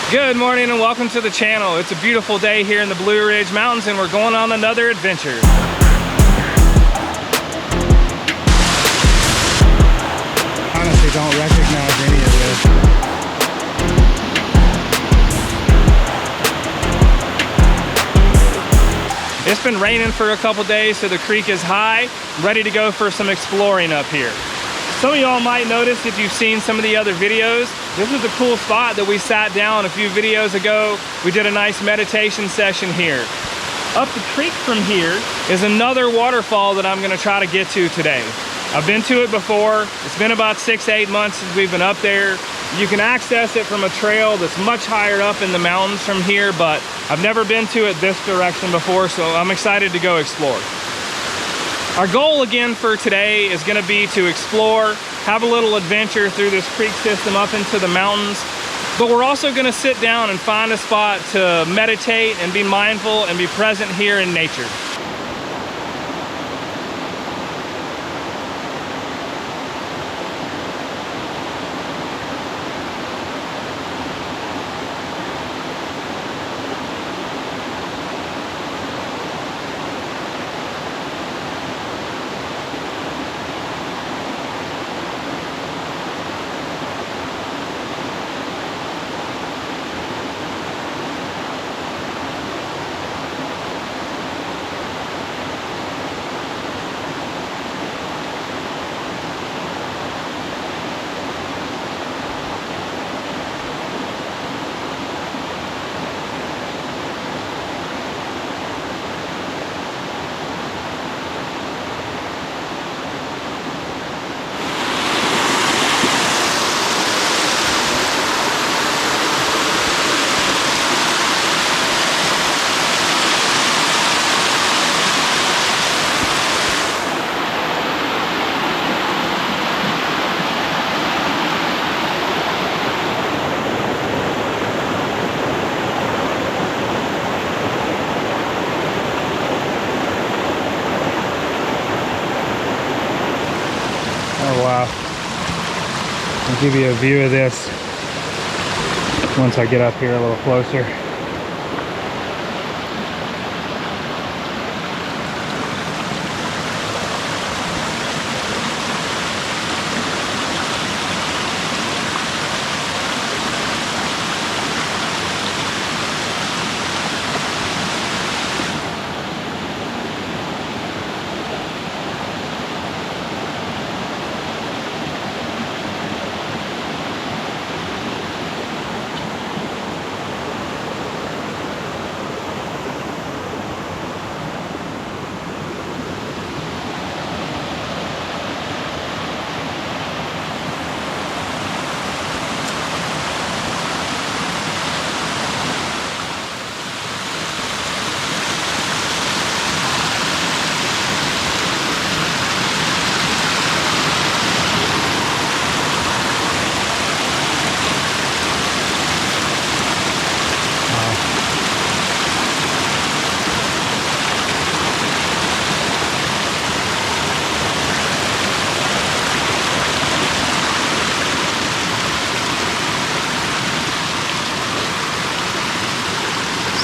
Good morning and welcome to the channel. It's a beautiful day here in the Blue Ridge Mountains and we're going on another adventure. Honestly, don't recognize any of this. It's been raining for a couple days, so the creek is high, ready to go for some exploring up here. Some of y'all might notice if you've seen some of the other videos, this is a cool spot that we sat down a few videos ago. We did a nice meditation session here. Up the creek from here is another waterfall that I'm gonna try to get to today. I've been to it before. It's been about 6 to 8 months since we've been up there. You can access it from a trail that's much higher up in the mountains from here, but I've never been to it this direction before, so I'm excited to go explore. Our goal again for today is gonna be to explore, have a little adventure through this creek system up into the mountains, but we're also gonna sit down and find a spot to meditate and be mindful and be present here in nature. Oh wow. I'll give you a view of this once I get up here a little closer.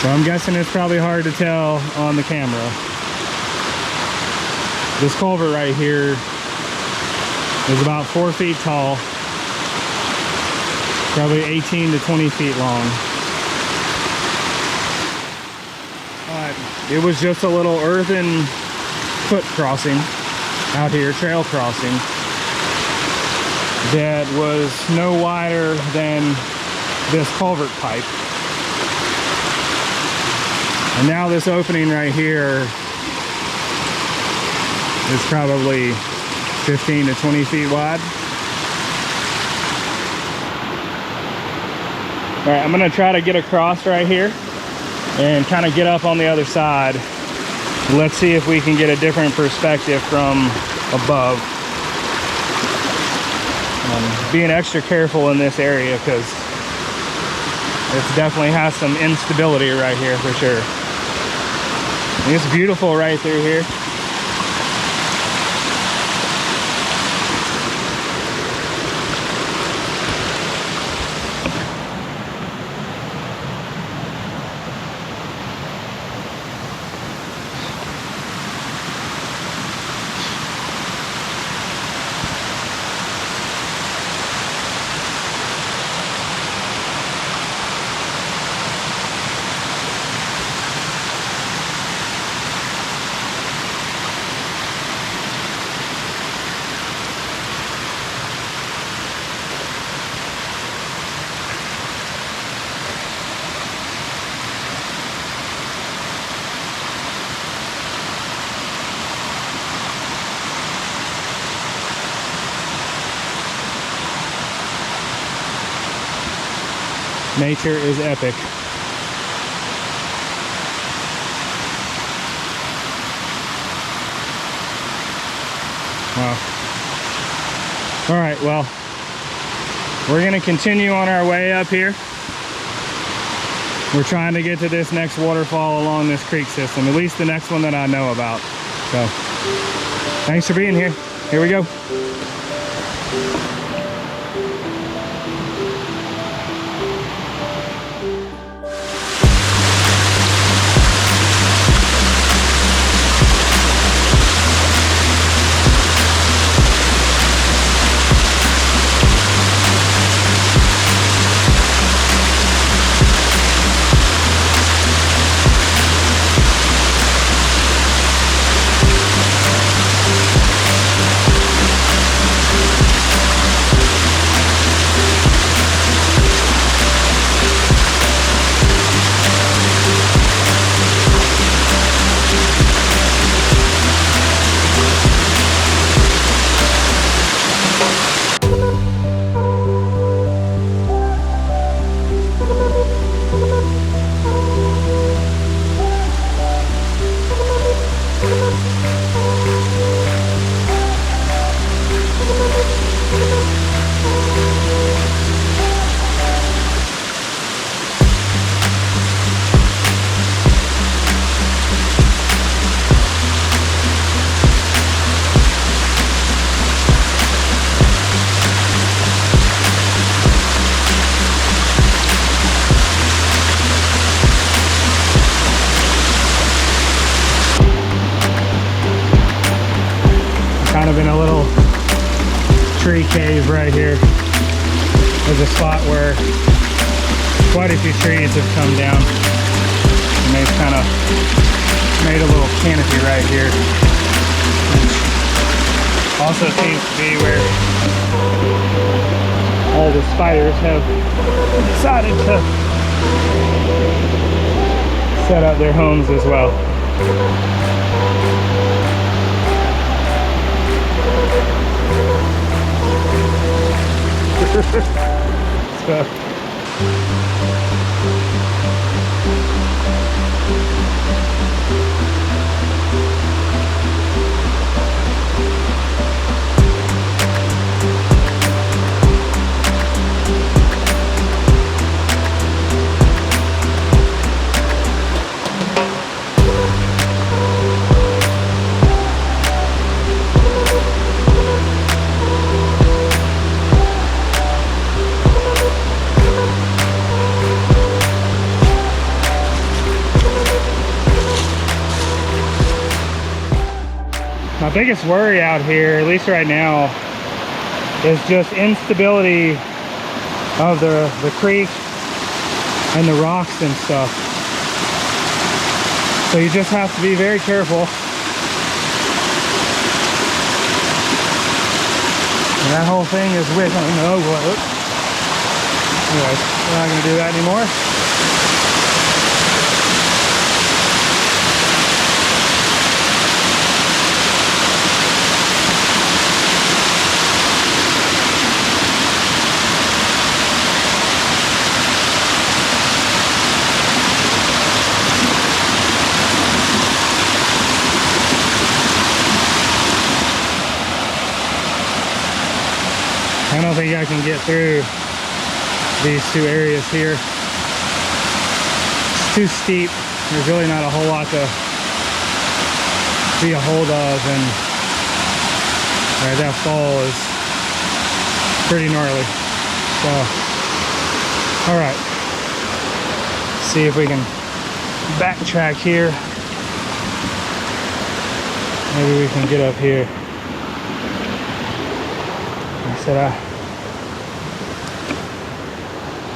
So I'm guessing it's probably hard to tell on the camera. This culvert right here is about 4 feet tall, probably 18 to 20 feet long. It was just a little earthen foot crossing out here, trail crossing, that was no wider than this culvert pipe. And now this opening right here is probably 15 to 20 feet wide. All right, I'm gonna try to get across right here and kind of get up on the other side. Let's see if we can get a different perspective from above. Being extra careful in this area because it definitely has some instability right here for sure. It's beautiful right through here. Nature is epic. Wow. All right, well, we're gonna continue on our way up here. We're trying to get to this next waterfall along this creek system, at least the next one that I know about. So, thanks for being here. Here we go. Kind of in a little tree cave right here. There's a spot where quite a few trees have come down, and they've kind of made a little canopy right here, which also seems to be where all the spiders have decided to set up their homes as well. So. My biggest worry out here, at least right now, is just instability of the creek and the rocks and stuff. So you just have to be very careful. And that whole thing is with, oh, what? Anyway, we're not gonna do that anymore. I don't think I can get through these two areas here. It's too steep. There's really not a whole lot to be a hold of, and right, that fall is pretty gnarly. So, all right, see if we can backtrack here. Maybe we can get up here. I said I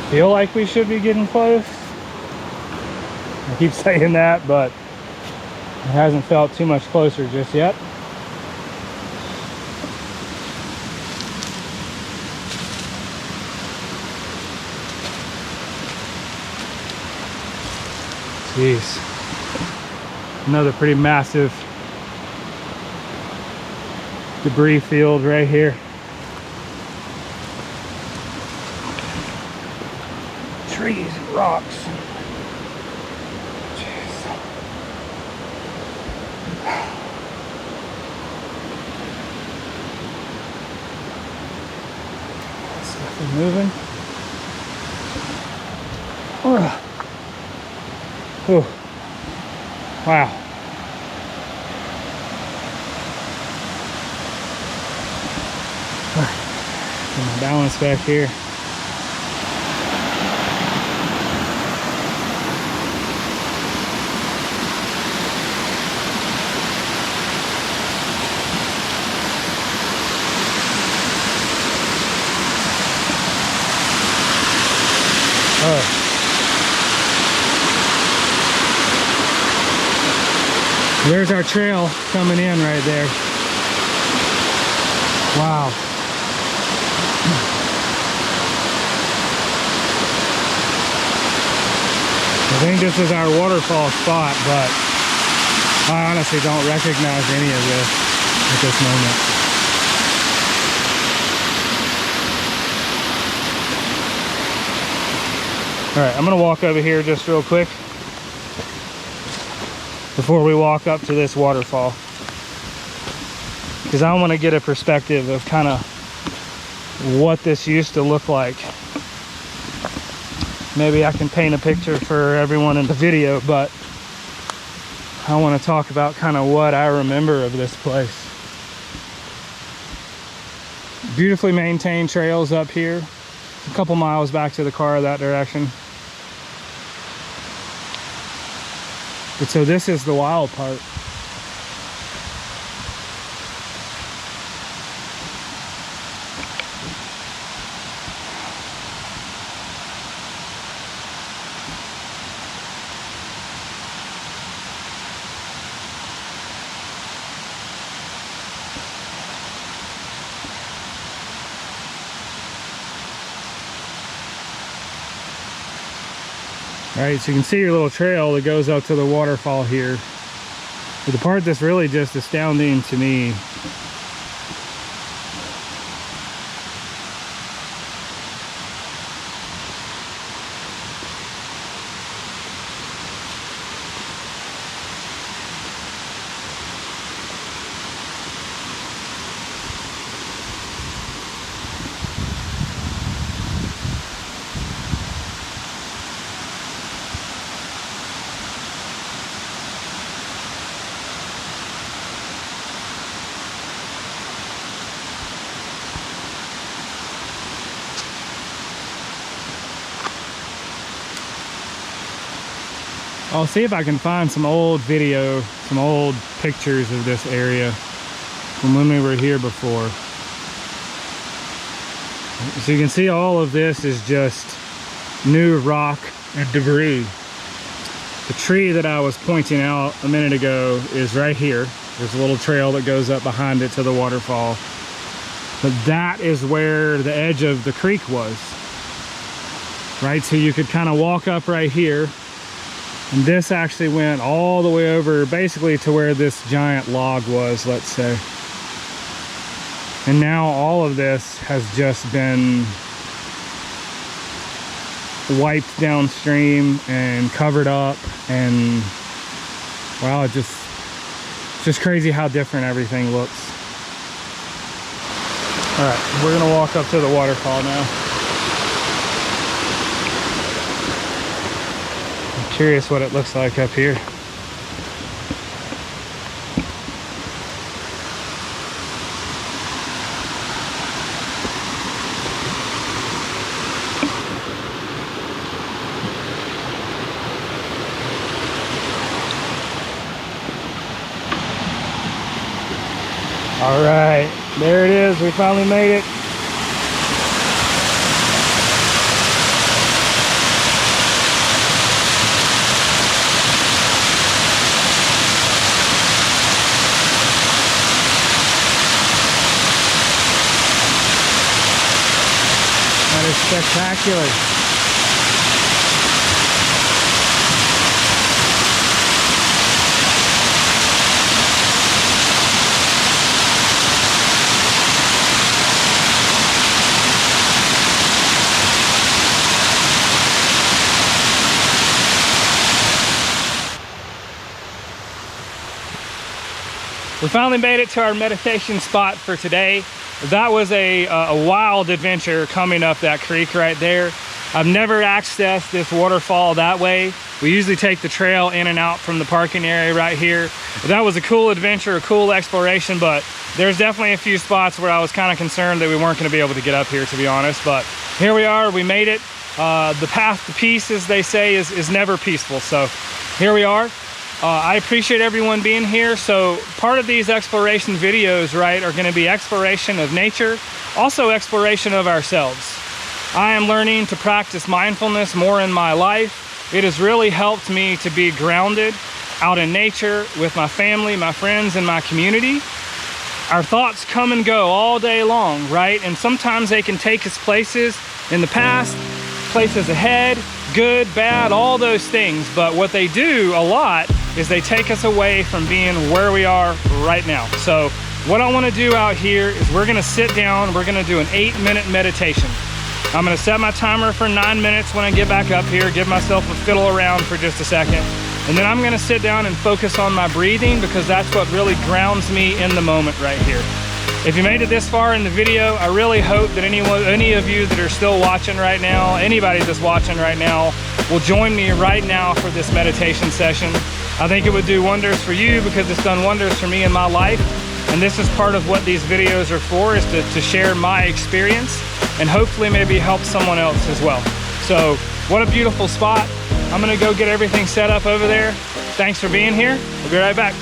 feel like we should be getting close. I keep saying that, but it hasn't felt too much closer just yet. Jeez. Another pretty massive debris field right here. trees and rocks. Jeez. There's nothing moving. Oh. Wow. Get my balance back here. There's our trail coming in right there. Wow. I think this is our waterfall spot, but I honestly don't recognize any of this at this moment. All right, I'm gonna walk over here just real quick before we walk up to this waterfall, because I want to get a perspective of kind of what this used to look like. Maybe I can paint a picture for everyone in the video, but I want to talk about kind of what I remember of this place. Beautifully maintained trails up here, a couple miles back to the car that direction. But so this is the wild part. All right, so you can see your little trail that goes up to the waterfall here. But the part that's really just astounding to me I'll see if I can find some old video, some old pictures of this area from when we were here before. So you can see all of this is just new rock and debris. The tree that I was pointing out a minute ago is right here. There's a little trail that goes up behind it to the waterfall. But that is where the edge of the creek was. Right, so you could kind of walk up right here. And this actually went all the way over basically to where this giant log was, let's say. And now all of this has just been wiped downstream and covered up, and wow, it's just crazy how different everything looks. All right, we're gonna walk up to the waterfall now. Curious what it looks like up here. All right, there it is. We finally made it. Spectacular. we finally made it to our meditation spot for today. That was a wild adventure coming up that creek right there. I've never accessed this waterfall that way. We usually take the trail in and out from the parking area right here. That was a cool adventure, a cool exploration, but there's definitely a few spots where I was kind of concerned that we weren't going to be able to get up here, to be honest. But here we are, we made it. The path to peace, as they say, is never peaceful. So here we are. I appreciate everyone being here. So part of these exploration videos, right, are going to be exploration of nature, also exploration of ourselves. I am learning to practice mindfulness more in my life. It has really helped me to be grounded out in nature with my family, my friends, and my community. Our thoughts come and go all day long, right? And sometimes they can take us places in the past, places ahead, good, bad, all those things. But what they do a lot is they take us away from being where we are right now. So what I want to do out here is we're going to sit down, we're going to do an 8-minute meditation. I'm going to set my timer for 9 minutes when I get back up here, give myself a fiddle around for just a second. And then I'm going to sit down and focus on my breathing, because that's what really grounds me in the moment right here. If you made it this far in the video, I really hope that any of you that are still watching right now, anybody that's watching right now, will join me right now for this meditation session. I think it would do wonders for you, because it's done wonders for me in my life. And this is part of what these videos are for, is to share my experience and hopefully maybe help someone else as well. So what a beautiful spot. I'm gonna go get everything set up over there. Thanks for being here. We'll be right back.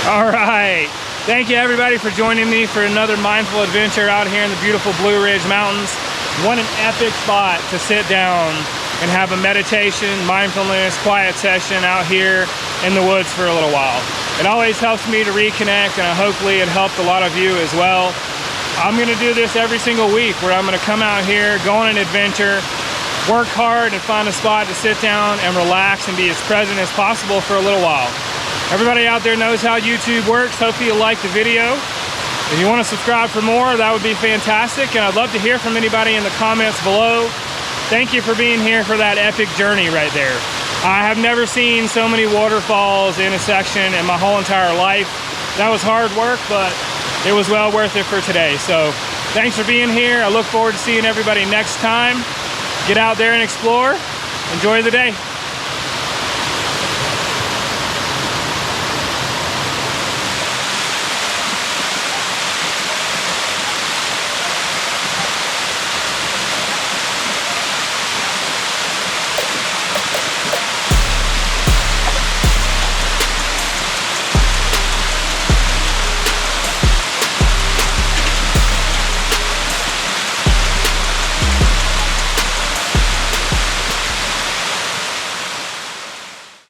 All right. Thank you everybody for joining me for another mindful adventure out here in the beautiful Blue Ridge Mountains. What an epic spot to sit down and have a meditation, mindfulness, quiet session out here in the woods for a little while. It always helps me to reconnect, and hopefully it helped a lot of you as well. I'm gonna do this every single week where I'm gonna come out here, go on an adventure, work hard and find a spot to sit down and relax and be as present as possible for a little while. Everybody out there knows how YouTube works. Hopefully you like the video. If you want to subscribe for more, that would be fantastic. And I'd love to hear from anybody in the comments below. Thank you for being here for that epic journey right there. I have never seen so many waterfalls in a section in my whole entire life. That was hard work, but it was well worth it for today. So thanks for being here. I look forward to seeing everybody next time. Get out there and explore. Enjoy the day.